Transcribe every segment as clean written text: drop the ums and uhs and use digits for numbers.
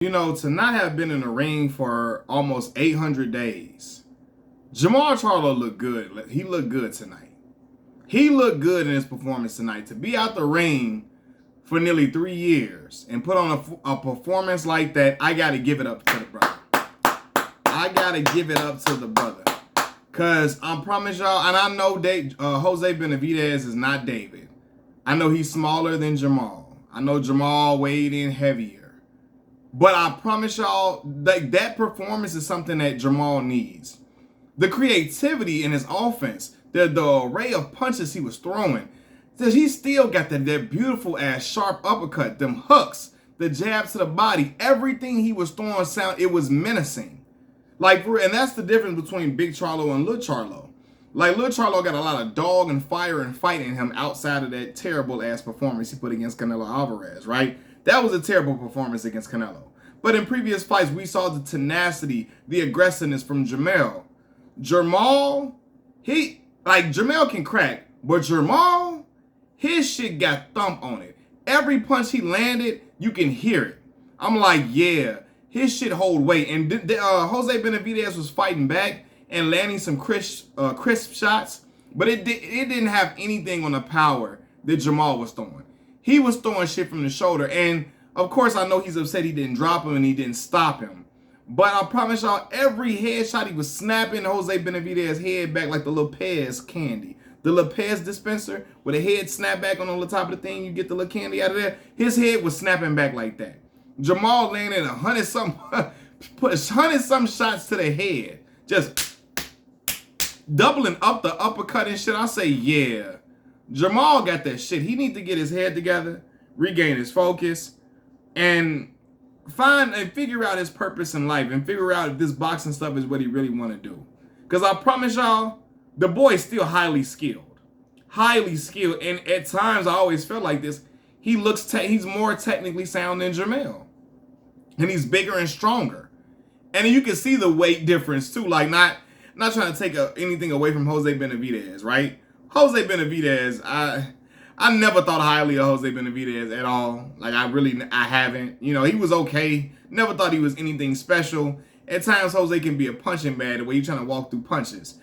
You know, to not have been in the ring for almost 800 days, Jermall Charlo looked good. He looked good tonight. He looked good in his performance tonight. To be out the ring for nearly 3 years and put on a performance like that, I got to give it up to the brother. I got to give it up to the brother. Because I promise y'all, and I know Jose Benavidez is not David. I know he's smaller than Jermall. I know Jermall weighed in heavier. But I promise y'all, that performance is something that Jermall needs. The creativity in his offense, the array of punches he was throwing, he still got that beautiful ass sharp uppercut, them hooks, the jabs to the body, everything he was throwing it was menacing. And that's the difference between Big Charlo and Little Charlo. Little Charlo got a lot of dog and fire and fight in him outside of that terrible ass performance he put against Canelo Alvarez, right? That was a terrible performance against Canelo. But in previous fights, we saw the tenacity, the aggressiveness from Jermall. Jermall can crack, but Jermall, his shit got thump on it. Every punch he landed, you can hear it. I'm like, yeah, his shit hold weight. And Jose Benavidez was fighting back and landing some crisp shots, but it didn't have anything on the power that Jermall was throwing. He was throwing shit from the shoulder, and of course I know he's upset he didn't drop him and he didn't stop him. But I promise y'all, every headshot he was snapping Jose Benavidez's head back like the little Pez candy. The little Pez dispenser with a head snap back on the top of the thing, you get the little candy out of there. His head was snapping back like that. Jermall landed 100-some shots to the head. Just doubling up the uppercut and shit. I say, yeah. Jermall got that shit. He need to get his head together, regain his focus, and find and figure out his purpose in life and figure out if this boxing stuff is what he really want to do. Because I promise y'all, the boy is still highly skilled. Highly skilled. And at times, I always feel like this, he's more technically sound than Jermall. And he's bigger and stronger. And you can see the weight difference too. Not trying to take anything away from Jose Benavidez, right? Jose Benavidez, I never thought highly of Jose Benavidez at all. I haven't. You know, he was okay. Never thought he was anything special. At times, Jose can be a punching bag the way he's trying to walk through punches.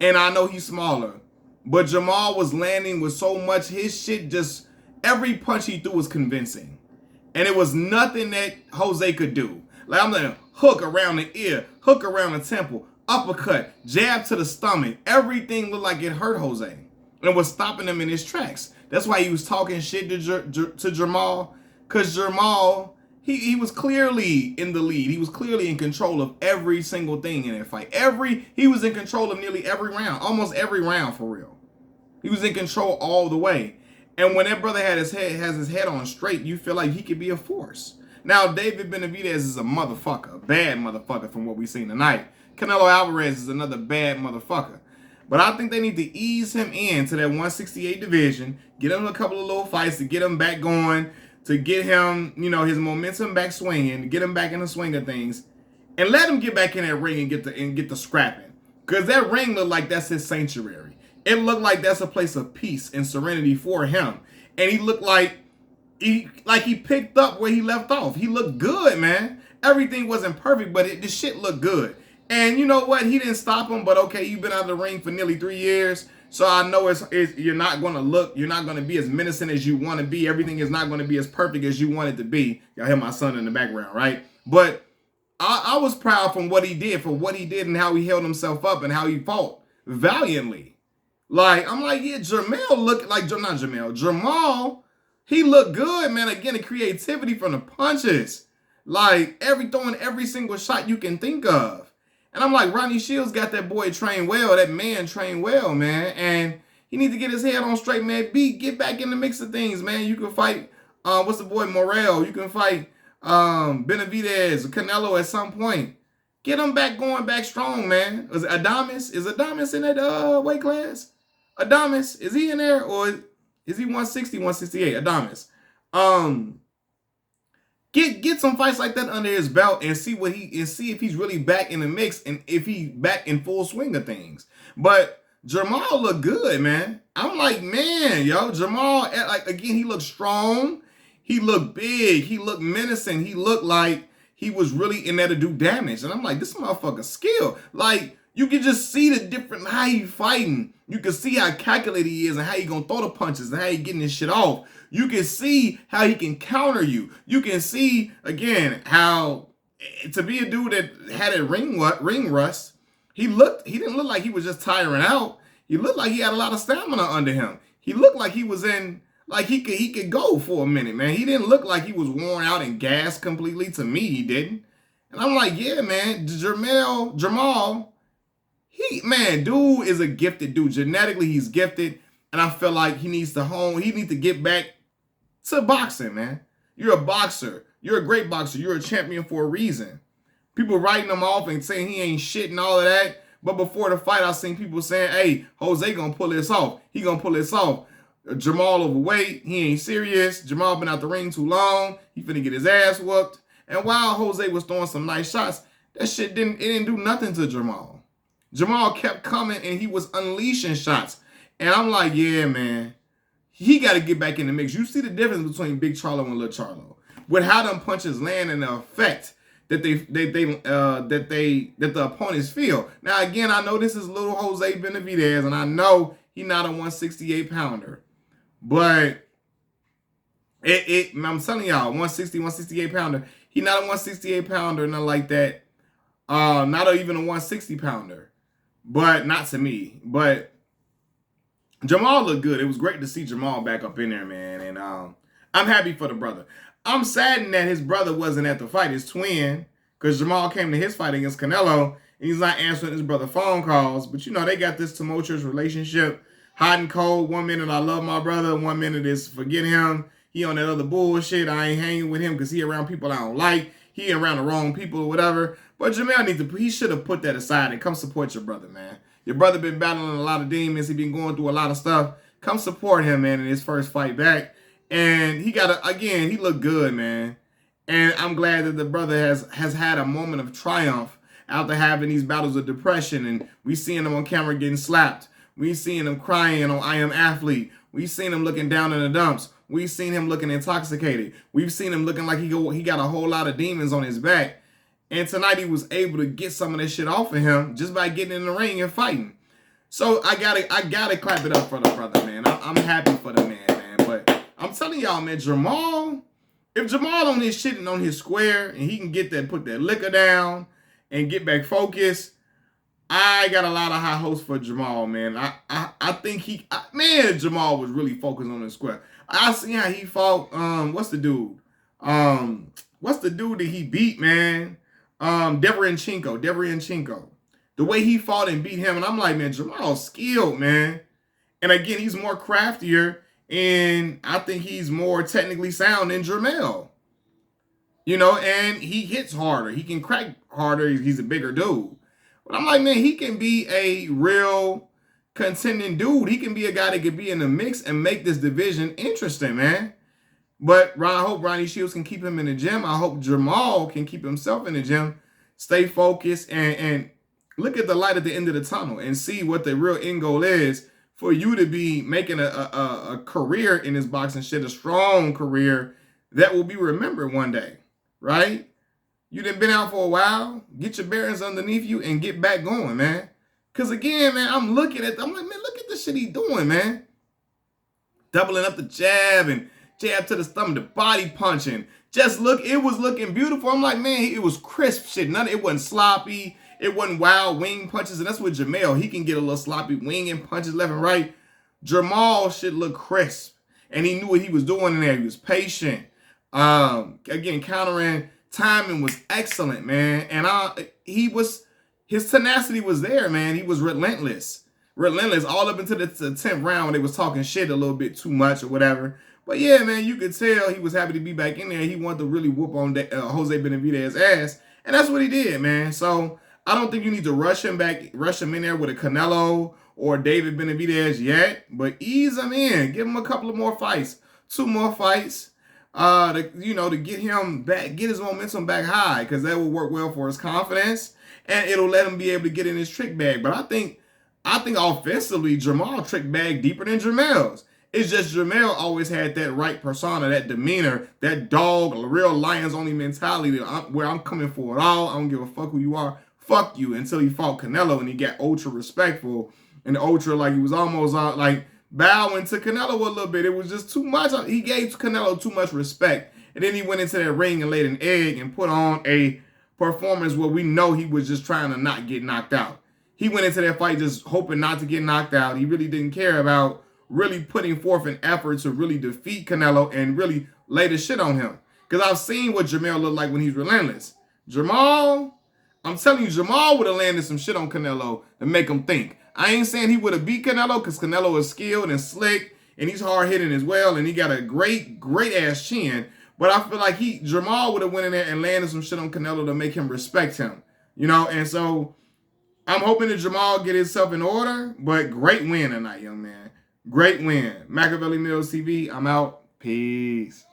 And I know he's smaller. But Jermall was landing with so much. His shit just, every punch he threw was convincing. And it was nothing that Jose could do. I'm like, hook around the ear, hook around the temple, uppercut, jab to the stomach. Everything looked like it hurt Jose. And it was stopping him in his tracks. That's why he was talking shit to Jermall. Because Jermall, he was clearly in the lead. He was clearly in control of every single thing in that fight. He was in control of nearly every round. Almost every round, for real. He was in control all the way. And when that brother has his head on straight, you feel like he could be a force. Now, David Benavidez is a motherfucker. A bad motherfucker from what we've seen tonight. Canelo Alvarez is another bad motherfucker. But I think they need to ease him into that 168 division, get him a couple of little fights to get him back going, to get him, his momentum back swinging, to get him back in the swing of things, and let him get back in that ring and get the scrapping. Because that ring looked like that's his sanctuary. It looked like that's a place of peace and serenity for him. And he looked like he picked up where he left off. He looked good, man. Everything wasn't perfect, but the shit looked good. And you know what? He didn't stop him, but okay, you've been out of the ring for nearly 3 years. So I know you're not going to be as menacing as you want to be. Everything is not going to be as perfect as you want it to be. Y'all hear my son in the background, right? But I was proud for what he did and how he held himself up and how he fought valiantly. I'm like, yeah, Jermall, he looked good, man. Again, the creativity from the punches. Throwing every single shot you can think of. And I'm like, Rodney Shields got that boy trained well. That man trained well, man. And he needs to get his head on straight, man. Get back in the mix of things, man. You can fight, what's the boy, Morrell. You can fight Benavidez or Canelo at some point. Get him going back strong, man. Is Adames? Is Adames in that weight class? Adames, is he in there? Or is he 160, 168? Adames. Get some fights like that under his belt and see if he's really back in the mix and if he's back in full swing of things. But Jermall looked good, man. I'm like, man, yo, Jermall, again, he looked strong. He looked big. He looked menacing. He looked like he was really in there to do damage. And I'm like, this motherfucker's skill. Like, you can just see the different, how he fighting. You can see how calculated he is and how he gonna throw the punches and how he getting his shit off. You can see how he can counter you. You can see, again, how to be a dude that had a ring rust, he didn't look like he was just tiring out. He looked like he had a lot of stamina under him. He looked like he was in, like he could go for a minute, man. He didn't look like he was worn out and gassed completely. To me, he didn't. And I'm like, yeah, man, Jermall, dude is a gifted dude. Genetically, he's gifted. And I feel like he needs to get back to boxing, man. You're a boxer. You're a great boxer. You're a champion for a reason. People writing him off and saying he ain't shit and all of that. But before the fight, I seen people saying, hey, Jose gonna pull this off. He gonna pull this off. Jermall overweight. He ain't serious. Jermall been out the ring too long. He finna get his ass whooped. And while Jose was throwing some nice shots, that shit didn't do nothing to Jermall. Jermall kept coming and he was unleashing shots. And I'm like, yeah, man. He got to get back in the mix. You see the difference between Big Charlo and Little Charlo with how them punches land and the effect that the opponents feel. Now again, I know this is little Jose Benavidez, and I know he's not a 168 pounder, but I'm telling y'all, 160, 168 pounder. He not a 168 pounder, nothing like that. Not even a 160 pounder, but not to me. But Jermall looked good. It was great to see Jermall back up in there, man. And I'm happy for the brother. I'm saddened that his brother wasn't at the fight, his twin, because Jermall came to his fight against Canelo, and he's not answering his brother phone calls. But, you know, they got this tumultuous relationship, hot and cold. 1 minute I love my brother, 1 minute is forget him. He on that other bullshit. I ain't hanging with him because he around people I don't like. He around the wrong people or whatever. But Jermall he should have put that aside and come support your brother, man. Your brother been battling a lot of demons. He been going through a lot of stuff. Come support him, man, in his first fight back. And he he looked good, man. And I'm glad that the brother has had a moment of triumph after having these battles of depression. And we seeing him on camera getting slapped. We seeing him crying on I Am Athlete. We seen him looking down in the dumps. We've seen him looking intoxicated. We've seen him looking like he got a whole lot of demons on his back. And tonight he was able to get some of that shit off of him just by getting in the ring and fighting. So I gotta clap it up for the brother, man. I'm happy for the man, man. But I'm telling y'all, man, Jermall, if Jermall on his shit and on his square and he can put that liquor down and get back focused, I got a lot of high hopes for Jermall, man. I think Jermall was really focused on his square. I seen how he fought, what's the dude? What's the dude that he beat, man? Deverenchenko. The way he fought and beat him, and I'm like, man, Jermall's skilled, man. And again, he's more craftier, and I think he's more technically sound than Jermall. You know, and he hits harder. He can crack harder. He's a bigger dude. But I'm like, man, he can be a real contending dude. He can be a guy that could be in the mix and make this division interesting, man. But I hope Ronnie Shields can keep him in the gym. I hope Jermall can keep himself in the gym, stay focused, and look at the light at the end of the tunnel and see what the real end goal is for you to be making a career in this boxing shit, a strong career that will be remembered one day, right? You done been out for a while. Get your bearings underneath you and get back going, man. Because again, man, I'm like, man, look at the shit he doing, man. Doubling up the jab and jab to the stomach, the body punching. It was looking beautiful. I'm like, man, it was crisp shit. It wasn't sloppy. It wasn't wild wing punches. And that's what Jermall, he can get a little sloppy wing and punches left and right. Jermall shit looked crisp. And he knew what he was doing in there. He was patient. Again, countering. Timing was excellent, man. And his tenacity was there, man. He was relentless. All up into the 10th round when they was talking shit a little bit too much or whatever. But yeah, man, you could tell he was happy to be back in there. He wanted to really whoop on Jose Benavidez's ass. And that's what he did, man. So I don't think you need to rush him in there with a Canelo or David Benavidez yet. But ease him in. Give him a couple of more fights. 2 more fights. To get him back, get his momentum back high, because that will work well for his confidence, and it'll let him be able to get in his trick bag. But I think offensively, Jermall trick bag deeper than Jermall's. It's just Jermall always had that right persona, that demeanor, that dog, a real lions only mentality where I'm coming for it all. I don't give a fuck who you are. Fuck you, until he fought Canelo and he got ultra respectful and ultra like he was almost like bowing to Canelo a little bit. It was just too much. He gave Canelo too much respect. And then he went into that ring and laid an egg and put on a performance where we know he was just trying to not get knocked out. He went into that fight just hoping not to get knocked out. He really didn't care about really putting forth an effort to really defeat Canelo and really lay the shit on him. Because I've seen what Jermall looked like when he's relentless. Jermall, I'm telling you, Jermall would have landed some shit on Canelo to make him think. I ain't saying he would have beat Canelo because Canelo is skilled and slick and he's hard-hitting as well and he got a great ass chin. But I feel like Jermall would have went in there and landed some shit on Canelo to make him respect him. You know, and so I'm hoping that Jermall get himself in order, but great win tonight, young man. Great win. Machiavelli Mills TV, I'm out. Peace.